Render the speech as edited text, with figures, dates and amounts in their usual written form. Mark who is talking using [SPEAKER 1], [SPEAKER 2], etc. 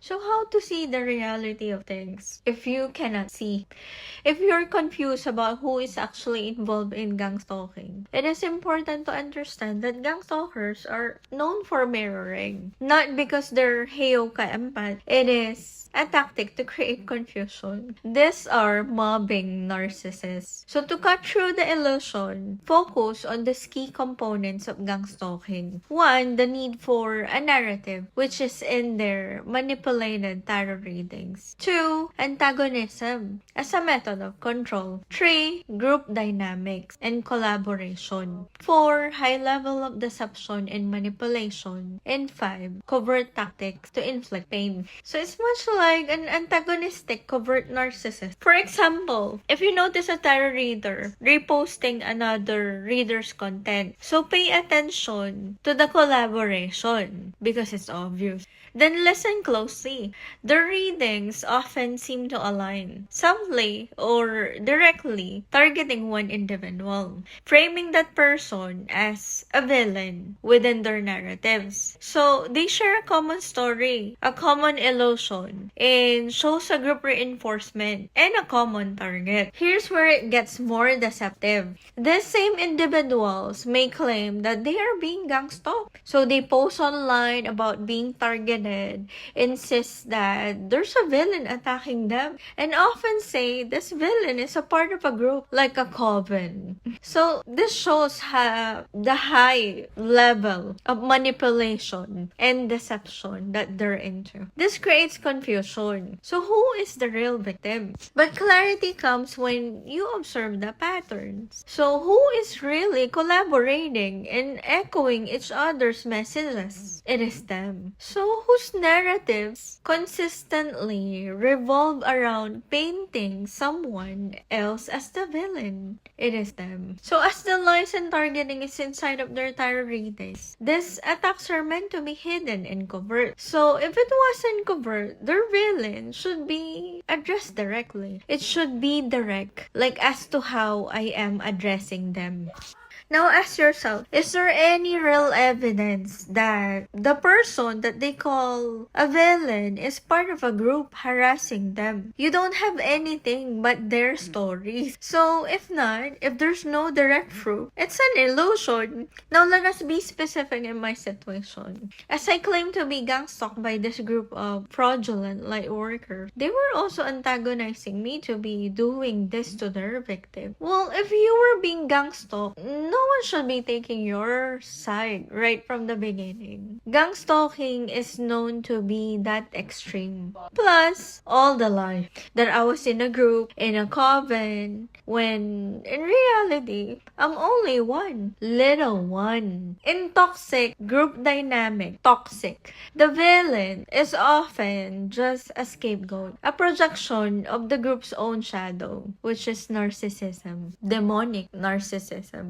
[SPEAKER 1] So how to see the reality of things if you cannot see? If you're confused about who is actually involved in gang stalking, it is important to understand that gang stalkers are known for mirroring. Not because they're heyoka empath, it is a tactic to create confusion. These are mobbing narcissists. So to cut through the illusion, focus on the key components of gang stalking. One, the need for a narrative, which is in their manipulated tarot readings. Two, antagonism as a method of control. Three, group dynamics and collaboration. Four, high level of deception and manipulation. And five, covert tactics to inflict pain. So it's much like an antagonistic covert narcissist. For example, if you notice a tarot reader reposting another reader's content, so pay attention to the collaboration because it's obvious. Then listen closely. The readings often seem to align, subtly or directly targeting one individual, framing that person as a villain within their narratives. So they share a common story, a common illusion, and shows a group reinforcement and a common target. Here's where it gets more deceptive. These same individuals may claim that they are being gang stalked. So they post online about being targeted, insist that there's a villain attacking them, and often say this villain is a part of a group, like a coven. So this shows the high level of manipulation and deception that they're into. This creates confusion. So who is the real victim? But clarity comes when you observe the patterns. So who is really collaborating and echoing each other's messages? It is them. So whose narratives consistently revolve around painting someone else as the villain? It is them. So as the lies and targeting is inside of their tarot readings, these attacks are meant to be hidden and covert. So if it wasn't covert, their villain should be addressed directly. It should be direct, like as to how I am addressing them. Now ask yourself, is there any real evidence that the person that they call a villain is part of a group harassing them? You don't have anything but their stories. So if not, if there's no direct proof, it's an illusion. Now let us be specific in my situation. As I claim to be gang stalked by this group of fraudulent light workers, they were also antagonizing me to be doing this to their victim. Well, if you were being gang stalked, no one should be taking your side right from the beginning. Gang stalking is known to be that extreme. Plus, all the lies that I was in a group, in a coven, when in reality, I'm only one, little one. In toxic group dynamic, toxic, the villain is often just a scapegoat, a projection of the group's own shadow, which is narcissism, demonic narcissism.